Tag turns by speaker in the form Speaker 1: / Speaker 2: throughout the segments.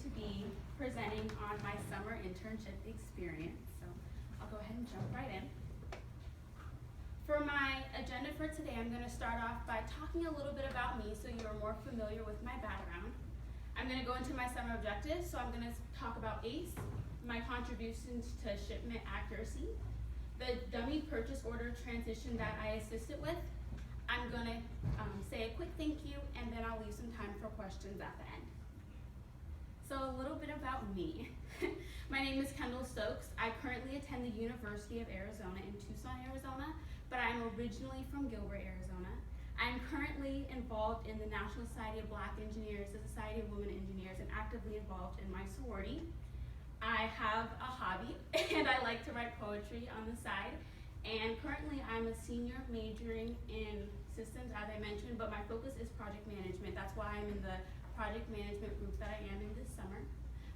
Speaker 1: to be presenting on my summer internship experience. So I'll go ahead and jump right in. For my agenda for today, I'm going to start off by talking a little bit about me so you are more familiar with my background. I'm going to go into my summer objectives, so I'm going to talk about ACE, my contributions to shipment accuracy, the dummy purchase order transition that I assisted with. I'm going to say a quick thank you, and then I'll leave some time for questions at the end. So a little bit about me. My name is Kendall Stokes. I currently attend the University of Arizona in Tucson, Arizona, but I'm originally from Gilbert, Arizona. I'm currently involved in the National Society of Black Engineers, the Society of Women Engineers, and actively involved in my sorority. I have a hobby, and I like to write poetry on the side. And currently, I'm a senior majoring in systems, as I mentioned, but my focus is project management. That's why I'm in the project management group that I am in this summer.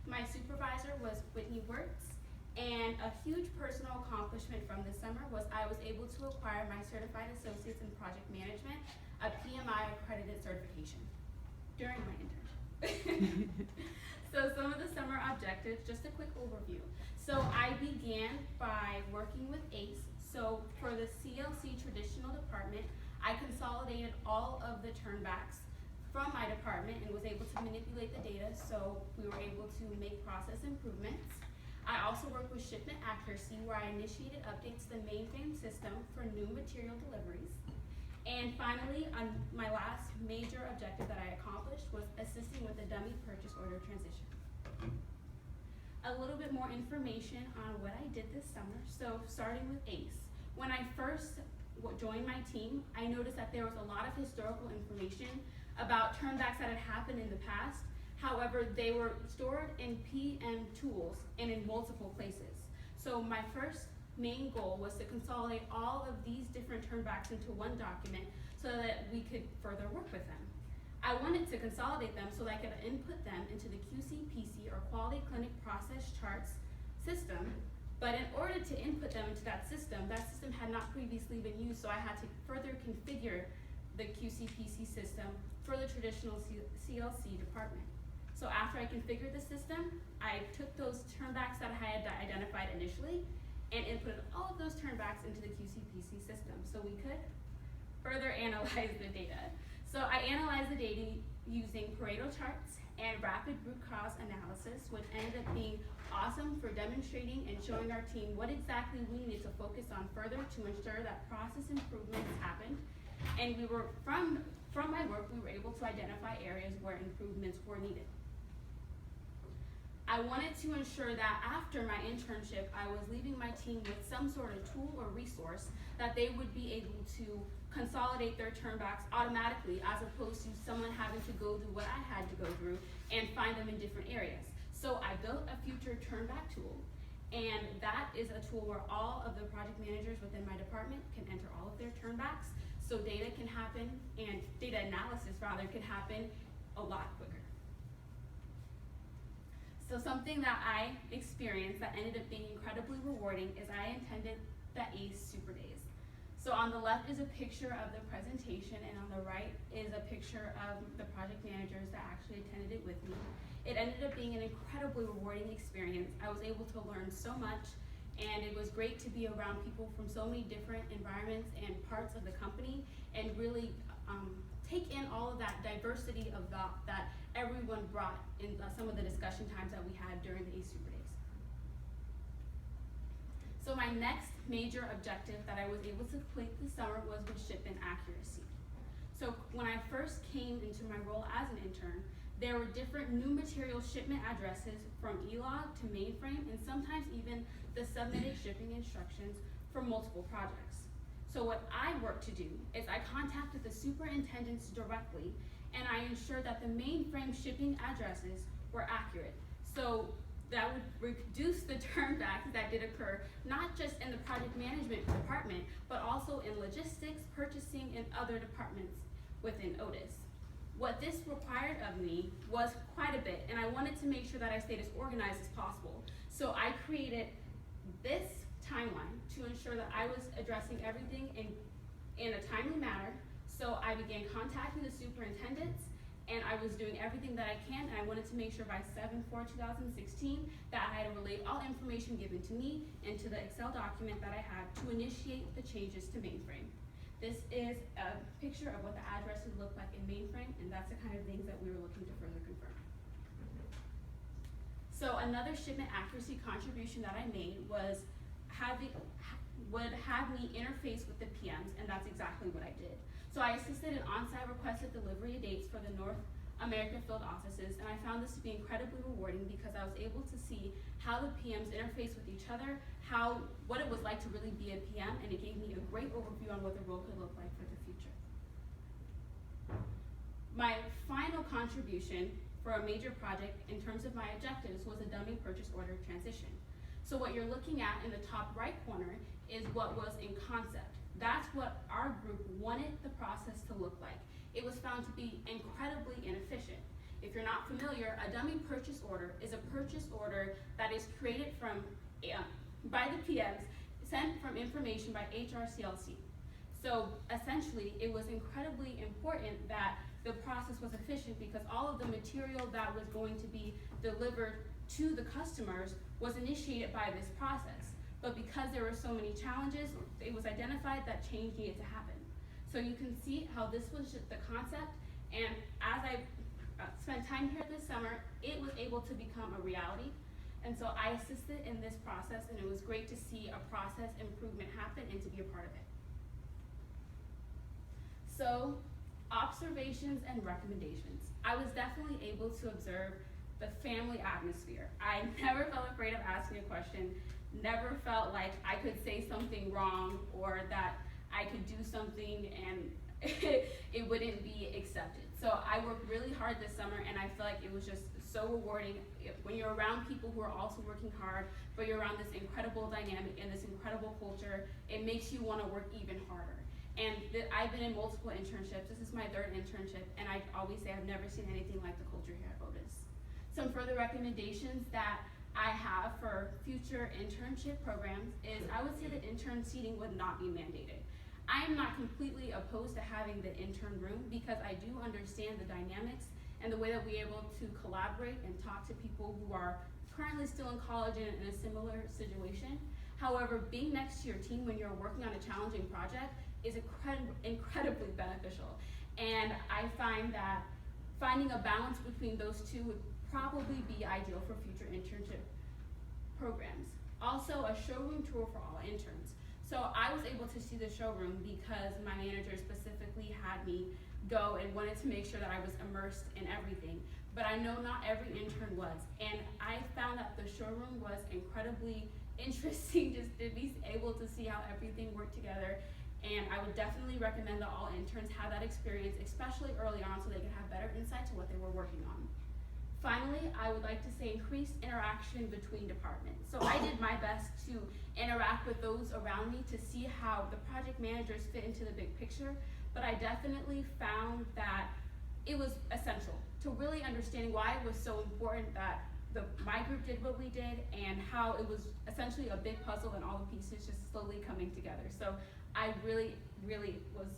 Speaker 1: My supervisor was Whitney Wirtz, and a huge personal accomplishment from this summer was I was able to acquire my Certified Associates in Project Management, a PMI accredited certification, during my internship. So some of the summer objectives, just a quick overview. So I began by working with ACE. So for the CLC traditional department, I consolidated all of the turnbacks from my department and was able to manipulate the data, so we were able to make process improvements. I also worked with shipment accuracy, where I initiated updates to the mainframe system for new material deliveries. And finally, my last major objective that I accomplished was assisting with the dummy purchase order transition. A little bit more information on what I did this summer. So starting with ACE. When I first joined my team, I noticed that there was a lot of historical information about turnbacks that had happened in the past. However, they were stored in PM tools and in multiple places. So my first main goal was to consolidate all of these different turnbacks into one document so that we could further work with them. I wanted to consolidate them so that I could input them into the QC/PC, or Quality Clinic Process Charts system. But in order to input them into that system had not previously been used, so I had to further configure the QC/PC system for the traditional CLC department. So after I configured the system, I took those turnbacks that I had identified initially and inputted all of those turnbacks into the QC/PC system so we could further analyze the data. So I analyzed the data using Pareto charts and rapid root cause analysis, which ended up being awesome for demonstrating and showing our team what exactly we needed to focus on further to ensure that process improvements happened. And we were, from my work, we were able to identify areas where improvements were needed. I wanted to ensure that after my internship, I was leaving my team with some sort of tool or resource that they would be able to consolidate their turnbacks automatically, as opposed to someone having to go through what I had to go through and find them in different areas. So I built a future turnback tool, and that is a tool where all of the project managers within my department can enter all of their turnbacks, so data can happen, and data analysis rather can happen a lot quicker. So something that I experienced that ended up being incredibly rewarding is I attended the ACE Super Days. So on the left is a picture of the presentation, and on the right is a picture of the project managers that actually attended it with me. It ended up being an incredibly rewarding experience. I was able to learn so much, and it was great to be around people from so many different environments and parts of the company, and really take in all of that diversity of thought that everyone brought in some of the discussion times that we had during the ACE Super Days. So my next major objective that I was able to complete this summer was with shipment accuracy. So when I first came into my role as an intern, there were different new material shipment addresses from ELOG to mainframe, and sometimes even the submitted shipping instructions for multiple projects. So what I worked to do is I contacted the superintendents directly, and I ensured that the mainframe shipping addresses were accurate. So that would reduce the turnbacks that did occur, not just in the project management department, but also in logistics, purchasing, and other departments within Otis. What this required of me was quite a bit, and I wanted to make sure that I stayed as organized as possible. So I created this timeline to ensure that I was addressing everything in a timely manner. So I began contacting the superintendents and I was doing everything that I can, and I wanted to make sure by 7/4/2016 that I had relayed all information given to me into the Excel document that I had to initiate the changes to mainframe. This is a picture of what the address would look like in mainframe, and that's the kind of things that we were looking to further confirm. So another shipment accuracy contribution that I made was would have me interface with the PMs, and that's exactly what I did. So I assisted in on-site requested delivery dates for the North America field offices, and I found this to be incredibly rewarding because I was able to see how the PMs interface with each other, what it was like to really be a PM, and it gave me a great overview on what the role could look like for the future. My final contribution for a major project in terms of my objectives was a dummy purchase order transition. So what you're looking at in the top right corner is what was in concept. That's what our group wanted the process to look like. It was found to be incredibly inefficient. If you're not familiar, a dummy purchase order is a purchase order that is created by the PMs, sent from information by HRCLC. So essentially, it was incredibly important that the process was efficient because all of the material that was going to be delivered to the customers was initiated by this process. But because there were so many challenges, it was identified that change needed to happen. So you can see how this was just the concept, and as I spent time here this summer, it was able to become a reality. And so I assisted in this process, and it was great to see a process improvement happen and to be a part of it. So, observations and recommendations. I was definitely able to observe the family atmosphere. I never felt afraid of asking a question, never felt like I could say something wrong or that I could do something and it wouldn't be accepted. So I worked really hard this summer, and I feel like it was just so rewarding when you're around people who are also working hard, but you're around this incredible dynamic and this incredible culture. It makes you want to work even harder. And I've been in multiple internships. This is my third internship, and I always say I've never seen anything like the culture here at Otis. Some further recommendations that I have for future internship programs is I would say that intern seating would not be mandated. I am not completely opposed to having the intern room because I do understand the dynamics and the way that we're able to collaborate and talk to people who are currently still in college and in a similar situation. However, being next to your team when you're working on a challenging project is incredibly beneficial. And I find that finding a balance between those two would probably be ideal for future internship programs. Also, a showroom tour for all interns. So I was able to see the showroom because my manager specifically had me go and wanted to make sure that I was immersed in everything. But I know not every intern was. And I found that the showroom was incredibly interesting just to be able to see how everything worked together. And I would definitely recommend that all interns have that experience, especially early on, so they can have better insight to what they were working on. Finally, I would like to say increased interaction between departments. So I did my best to interact with those around me to see how the project managers fit into the big picture, but I definitely found that it was essential to really understanding why it was so important that my group did what we did and how it was essentially a big puzzle and all the pieces just slowly coming together. So I really, really was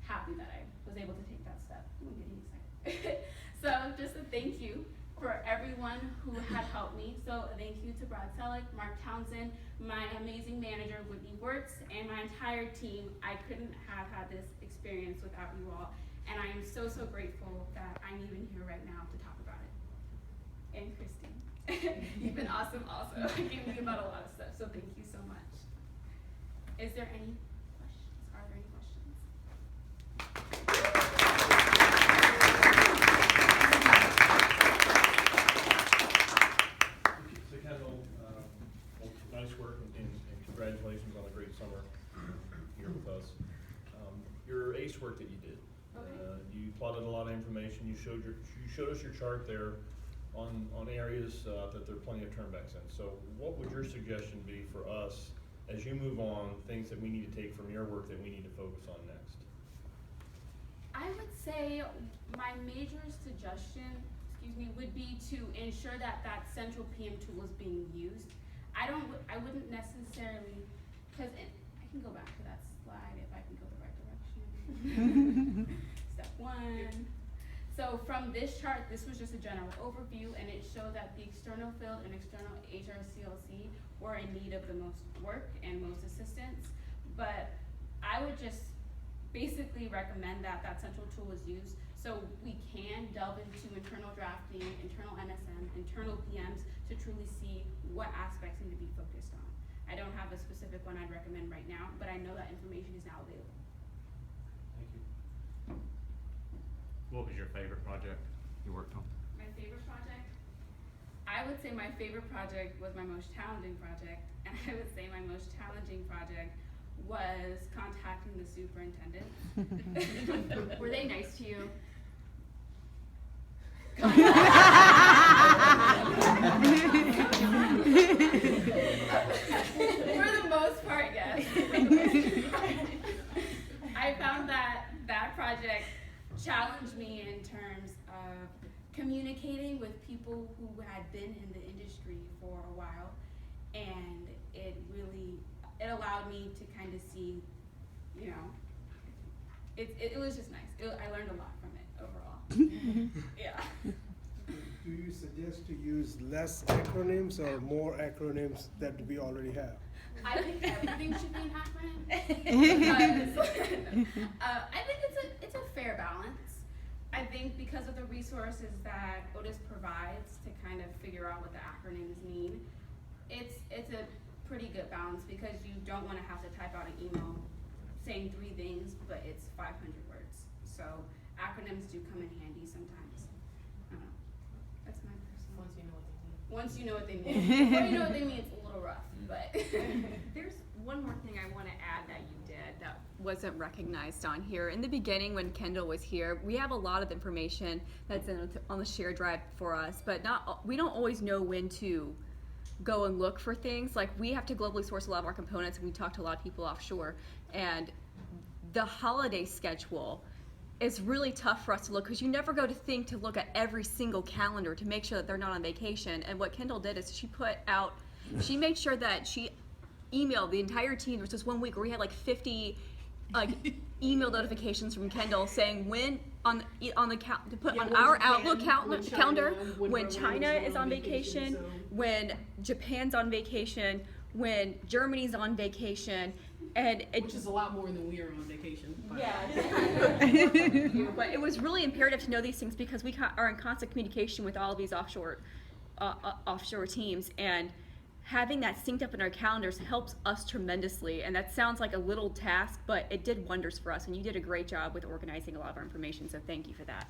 Speaker 1: happy that I was able to take that step. I'm getting excited. So just a thank you for everyone who had helped me. So thank you to Brad Selleck, Mark Townsend, my amazing manager, Whitney Wirtz, and my entire team. I couldn't have had this experience without you all. And I am so, so grateful that I'm even here right now to talk about it. And Christine, you've been awesome also. I can think about a lot of stuff, so thank you so much. Is there any questions? Are there any questions?
Speaker 2: So Kendall, nice work and congratulations on a great summer here with us. Your ACE work that you did.
Speaker 1: Okay.
Speaker 2: You plotted a lot of information. You showed us your chart there on areas that there are plenty of turnbacks in. So what would your suggestion be for us as you move on, things that we need to take from your work that we need to focus on next?
Speaker 1: I would say my major suggestion, would be to ensure that that central PM tool is being used. I wouldn't necessarily, because I can go back to that slide if I can go the right direction. Step one. So from this chart, this was just a general overview, and it showed that the external field and external HRCLC were in need of the most work and most assistance. But I would just basically recommend that that central tool is used so we can delve into internal drafting, internal NSM, internal PMs to truly see what aspects need to be focused on. I don't have a specific one I'd recommend right now, but I know that information is now available.
Speaker 2: Thank you.
Speaker 3: What was your favorite project you worked on?
Speaker 1: My favorite project? I would say my favorite project was my most challenging project, and I would say my most challenging project was contacting the superintendent.
Speaker 4: Were they nice to you?
Speaker 1: For the most part, yes. I found that that project challenged me in terms of communicating with people who had been in the industry for a while, and it allowed me to kind of see, you know, it was just nice. I learned a lot from it overall. Yeah.
Speaker 5: Do you suggest to use less acronyms or more acronyms that we already have?
Speaker 1: I think everything should be an acronym. I think it's a fair balance. I think because of the resources that Otis provides to kind of figure out what the acronyms mean, it's a pretty good balance because you don't want to have to type out an email saying 3 things, but it's 500 words. So acronyms do come in handy sometimes. I don't know. That's my personal. Once you know what they mean. Before you know what they mean, it's a little rough, but.
Speaker 4: There's one more thing I want to add that you did that wasn't recognized on here. In the beginning when Kendall was here, we have a lot of information that's on the shared drive for us, but we don't always know when to go and look for things. Like we have to globally source a lot of our components, and we talk to a lot of people offshore, and the holiday schedule is really tough for us to look because you never go to think to look at every single calendar to make sure that they're not on vacation. And what Kendall did is she made sure that she emailed the entire team. There was just 1 week where we had like 50 email notifications from Kendall saying when on the to put on our Outlook calendar when China is on vacation, when Japan's on vacation, when Germany's on vacation, and
Speaker 6: which is a lot more than we are on vacation. But.
Speaker 4: Yeah. But it was really imperative to know these things because we are in constant communication with all of these offshore teams, and having that synced up in our calendars helps us tremendously. And that sounds like a little task, but it did wonders for us, and you did a great job with organizing a lot of our information, so thank you for that.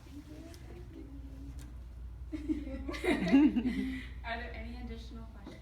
Speaker 1: Are there any additional questions?